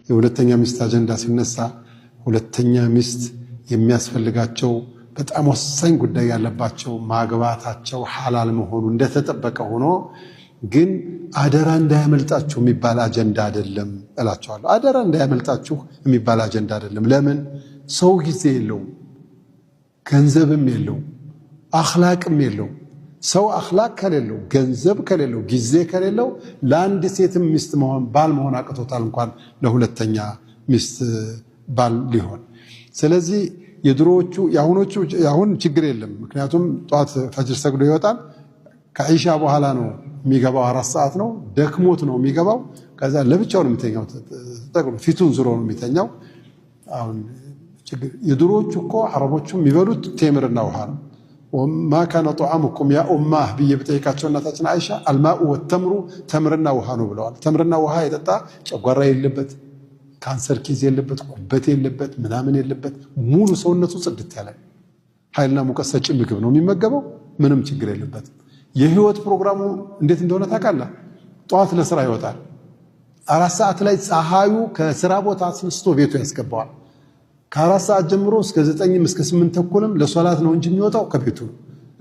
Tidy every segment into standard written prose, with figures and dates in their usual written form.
የሁለተኛ ሚስት አጀንዳ ሲነሳ ሁለተኛ ሚስት የሚያስፈልጋቸው በጣም ወሳኝ ጉዳይ ያለባቸው ማግባታቸው ሐላል መሆኑ እንደተጠበቀ ሆኖ ግን አደራ እንዳያመልጣችሁ የሚባል አጀንዳ አይደለም እላችኋለሁ። አደራ እንዳያመልጣችሁ የሚባል አጀንዳ አይደለም። ለምን? ሰው ጊዜ የለው፣ ገንዘብም የለው፣ አኽላቅም የለው። ሰው አኽላቅ ከሌለው፣ ገንዘብ ከሌለው፣ ጊዜ ከሌለው ለአንድ ሴትም ሚስት ባል መሆን አቅቶታል እንኳን ለሁለተኛ ሚስት ባል ሊሆን። ስለዚህ የድሮዎቹ ያሁን ችግር የለም። ምክንያቱም ጧት ፈጅር ሰግዶ ይወጣል። ከኢሻ በኋላ ነው የሚገባው፣ 4 ሰዓት ነው፣ ደክሞት ነው የሚገባው። ከዛ ለብቻው ነው የሚተኛው፣ ተጠቅሎ ፊቱን ዙሮ ነው የሚተኛው። አሁን ችግር የድሮዎቹ እኮ አረቦቹ የሚበሉት ቴምርና ውሃ ነው። ወማ ካነ ጧዓሙኩም ያ ኡማህ ብዬ ብጠይቃቸው እናታችን አይሻ አልማኡ ወተምሩ ተምርና ውሃ ነው ብለዋል። ተምርና ውሃ የጠጣ ጨጓራ የለበት፣ ካንሰር ኬዝ የለበት፣ ጉበት የለበት፣ ምናምን የለበት፣ ሙሉ ሰውነቱ ጽድት ያለ ኃይልና ሙቀት ሰጪ ምግብ ነው የሚመገበው። ምንም ችግር የለበትም። የህይወት ፕሮግራሙ እንዴት እንደሆነ ታውቃለህ? ጧት ለስራ ይወጣል። 4 ሰዓት ላይ ፀሐዩ ከስራ ቦታ አስነስቶ ቤቱ ያስገባዋል። ከ4 ሰዓት ጀምሮ እስከ 9 እስከ 8 ተኩልም ለሶላት ነው እንጂ የሚወጣው ከቤቱ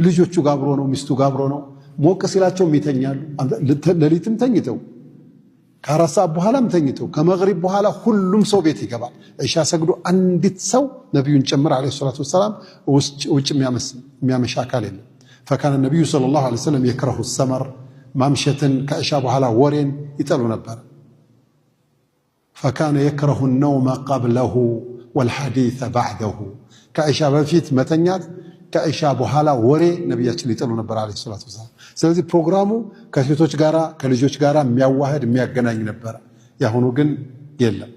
ልጆቹ ጋር አብሮ ነው፣ ሚስቱ ጋር አብሮ ነው። ሞቅ ሲላቸው ይተኛሉ። ለሊትም ተኝተው ከ4 ሰዓት በኋላም ተኝተው ከመግሪብ በኋላ ሁሉም ሰው ቤት ይገባል። ኢሻ ሰግዶ አንዲት ሰው ነብዩን ጨምር አለይሂ ሰላቱ ወሰላም ውጭ የሚያመሽ አካል የለም። فكان النبي صلى الله عليه وسلم يكره السمر ممشة كعشاء بحالا ورين يتلو نبر. فكان يكره النوم قبله والحديث بعده. كعشاء بفيت متنيات كعشاء بحالا وري نبياتنا يتلو نبر عليه الصلاة والسلام. ስለዚህ ፕሮግራሙ ከሴቶች ጋራ ከልጆች ጋራ የሚያዋህድ የሚያገናኝ ነበር። ያሁኑ ግን የለም።